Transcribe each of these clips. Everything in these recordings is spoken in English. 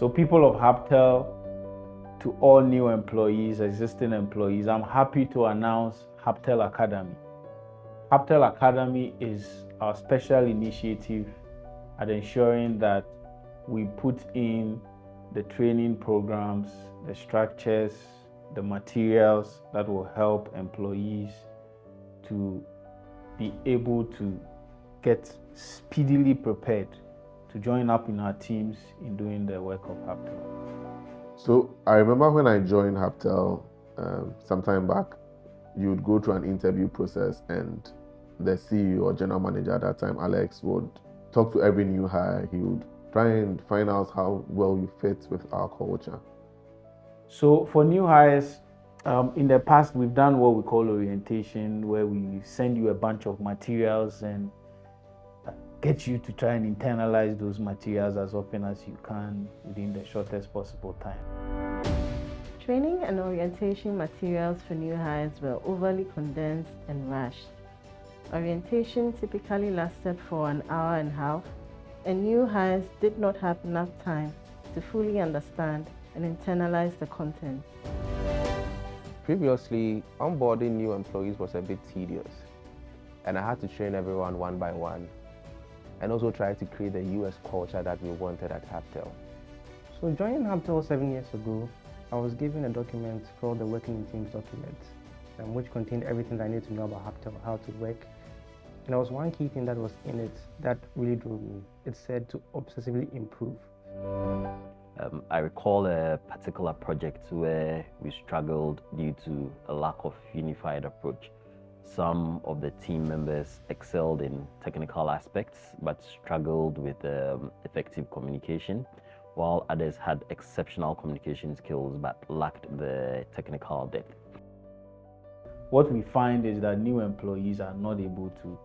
So people of Hubtel, to all new employees, existing employees, I'm happy to announce Hubtel Academy. Hubtel Academy is our special initiative at ensuring that we put in the training programs, the structures, the materials that will help employees to be able to get speedily prepared to join up in our teams in doing the work of Hubtel. So I remember when I joined Hubtel some time back, you would go through an interview process and the CEO or general manager at that time, Alex, would talk to every new hire. He would try and find out how well you fit with our culture. So for new hires, in the past, we've done what we call orientation, where we send you a bunch of materials and get you to try and internalize those materials as often as you can within the shortest possible time. Training and orientation materials for new hires were overly condensed and rushed. Orientation typically lasted for an hour and a half, and new hires did not have enough time to fully understand and internalize the content. Previously, onboarding new employees was a bit tedious, and I had to train everyone one by one, and also try to create the US culture that we wanted at Hubtel. So joining Hubtel 7 years ago, I was given a document called the Working in Teams document, which contained everything that I needed to know about Hubtel, how to work. And there was one key thing that was in it that really drove me. It said to obsessively improve. I recall a particular project where we struggled due to a lack of unified approach. Some of the team members excelled in technical aspects but struggled with effective communication, while others had exceptional communication skills but lacked the technical depth. What we find is that new employees are not able to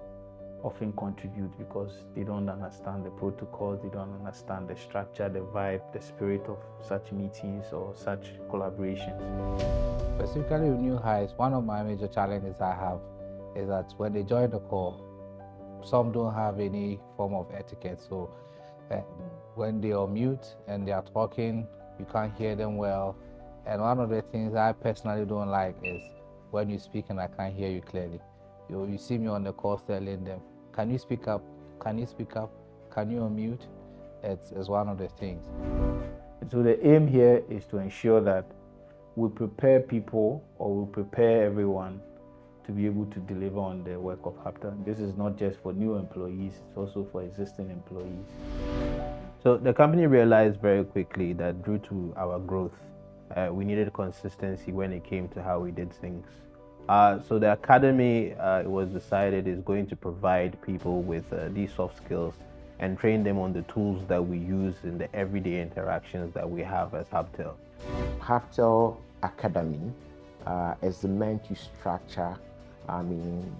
often contribute because they don't understand the protocols, they don't understand the structure, the vibe, the spirit of such meetings or such collaborations. Specifically with new hires, one of my major challenges I have is that when they join the call, some don't have any form of etiquette. So when they are mute and they are talking, you can't hear them well. And one of the things I personally don't like is when you speak and I can't hear you clearly. You see me on the call telling them, can you speak up? Can you speak up? Can you unmute? It's one of the things. So the aim here is to ensure that we prepare people or we prepare everyone to be able to deliver on the work of Hubtel. This is not just for new employees, it's also for existing employees. So the company realized very quickly that due to our growth, we needed consistency when it came to how we did things. So the academy, it was decided, is going to provide people with these soft skills and train them on the tools that we use in the everyday interactions that we have as Hubtel. Hubtel Academy is meant to structure,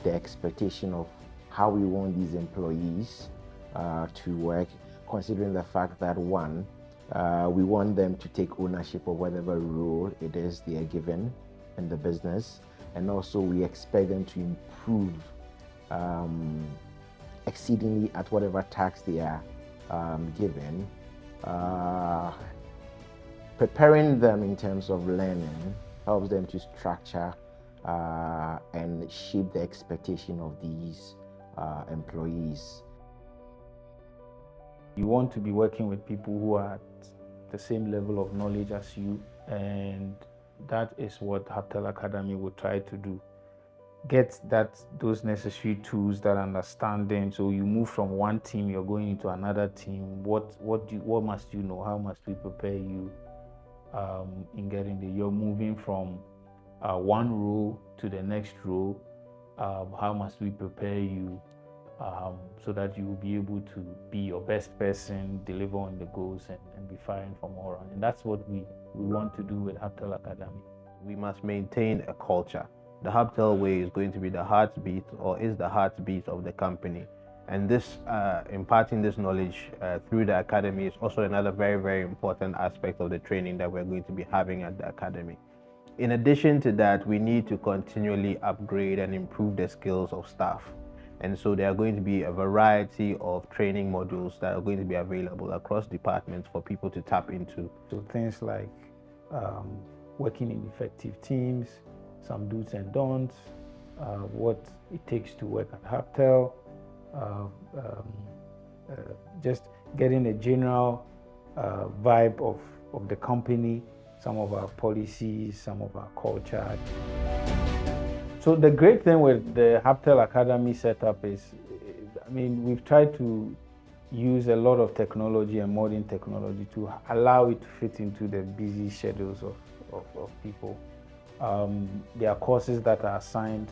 the expectation of how we want these employees to work, considering the fact that one, we want them to take ownership of whatever role it is they are given in the business. And also we expect them to improve exceedingly at whatever task they are given. Preparing them in terms of learning helps them to structure and shape the expectation of these employees. You want to be working with people who are at the same level of knowledge as you, and that is what Hubtel Academy will try to do. Get those necessary tools, that understanding. So you move from one team, you're going into another team. What must you know? How must we prepare you in getting there? You're moving from one role to the next role. How must we prepare you so that you will be able to be your best person, deliver on the goals, and be firing from all around? And that's what we want to do with Hubtel Academy. We must maintain a culture. The Hubtel way is going to be the heartbeat, or is the heartbeat of the company. And this imparting this knowledge through the academy is also another very, very important aspect of the training that we're going to be having at the academy. In addition to that, we need to continually upgrade and improve the skills of staff. And so there are going to be a variety of training modules that are going to be available across departments for people to tap into. So things like working in effective teams, some do's and don'ts, what it takes to work at Hubtel, just getting a general vibe of the company, some of our policies, some of our culture. So the great thing with the Hubtel Academy setup is, I mean, we've tried to use a lot of technology and modern technology to allow it to fit into the busy schedules of people. There are courses that are assigned.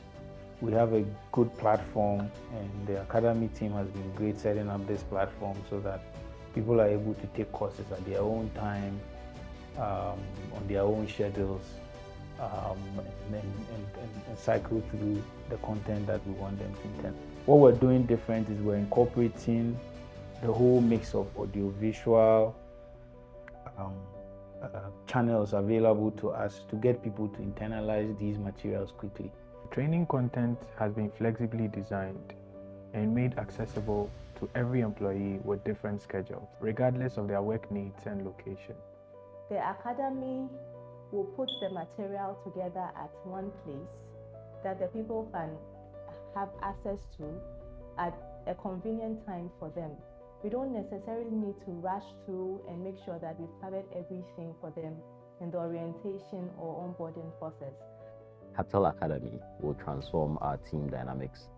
We have a good platform, and the Academy team has been great setting up this platform so that people are able to take courses at their own time, on their own schedules, and cycle through the content that we want them to intend. What we're doing different is we're incorporating the whole mix of audiovisual channels available to us to get people to internalize these materials quickly. Training content has been flexibly designed and made accessible to every employee with different schedules, regardless of their work needs and location. The Academy will put the material together at one place that the people can have access to at a convenient time for them. We don't necessarily need to rush through and make sure that we've covered everything for them in the orientation or onboarding process. Hubtel Academy will transform our team dynamics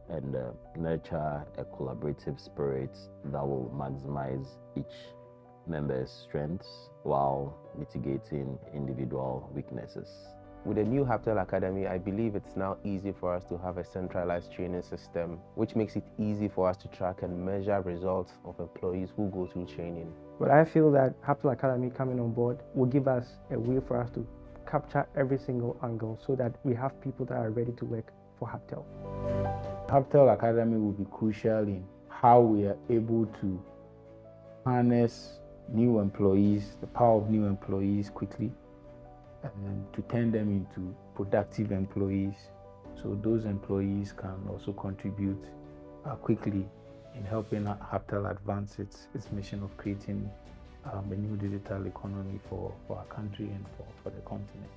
and nurture a collaborative spirit that will maximize each member's strengths while mitigating individual weaknesses. With the new Hubtel Academy, I believe it's now easy for us to have a centralized training system, which makes it easy for us to track and measure results of employees who go through training. But I feel that Hubtel Academy coming on board will give us a way for us to capture every single angle so that we have people that are ready to work for Hubtel. Hubtel Academy will be crucial in how we are able to harness new employees, the power of new employees quickly, and to turn them into productive employees, so those employees can also contribute quickly in helping Hubtel advance its mission of creating a new digital economy for our country and for the continent.